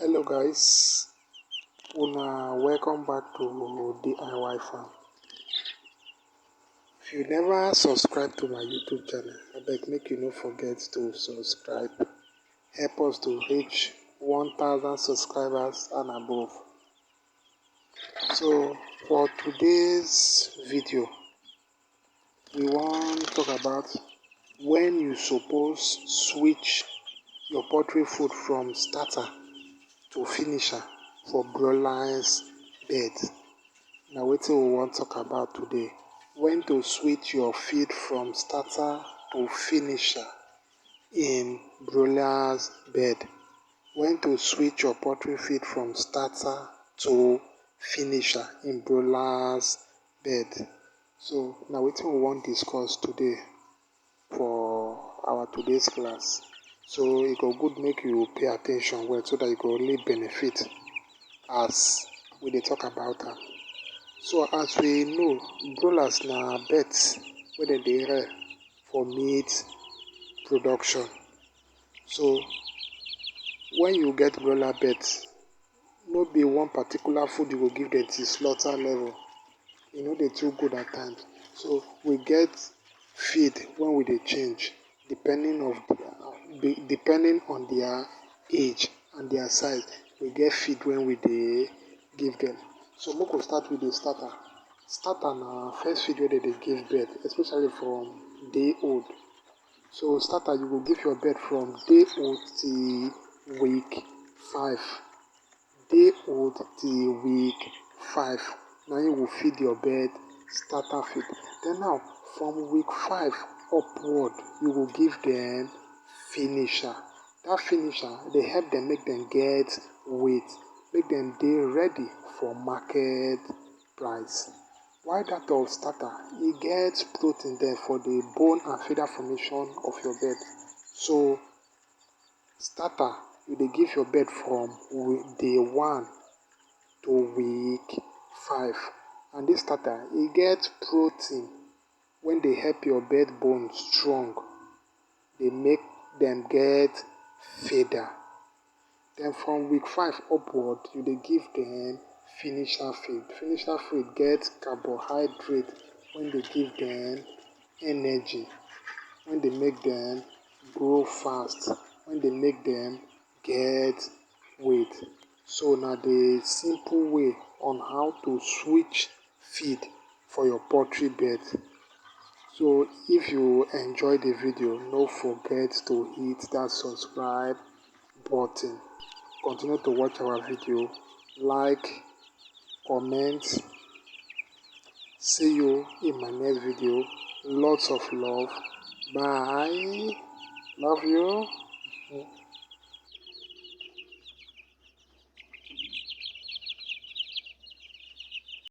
Hello guys, welcome back to DIY Farm. If you never subscribe to my YouTube channel, I beg make you no forget to subscribe. Help us to reach 1000 subscribers and above. So for today's video, we want to talk about when you suppose switch your poultry food from starter to finisher for broilers bed. Now wetin we wan talk about today, when to switch your feed from starter to finisher in broilers bed. When to switch your poultry feed from starter to finisher in broilers bed. So na wetin we wan discuss today for our today's class. So e go good make you pay at ten tion well so dat you go really benefit as we dey talk about am. So as we know, broilers na birds wey dem dey rear for meat production. So when you get broiler birds, no be one particular food you go give dem till slaughter level. E no dey too good at times. So we get feed wey we dey change depending on their age and their size. We get feed wey we dey give dem. So make we start with the starter. Starter na first feed wey dem dey give bird, especially from day old. So starter you go give your bird from day old till week 5. Day old till week 5 na you go feed your bird starter feed. Then now from week 5 upward, you go give dem finisher. Dat finisher dey help dem make dem get weight, make dem dey ready for market price. While dat of starter, e get protein there for the bone and feather formation of your bird. So starter you dey give your bird from day 1 to week 5. And dis starter, e get protein wey dey help your bird bone strong, dey make dem get feather. Then from week 5 upward, you dey give dem finisher feed. Finisher feed get carbohydrate wey dey give dem energy, wey dey make dem grow fast, wey dey make dem get weight. So na the simple way on how to switch feed for your poultry bird. So if you enjoy the video, no forget to hit that subscribe button. Continue to watch our video, like, comment. See you in my next video. Lots of love. Bye. Love you.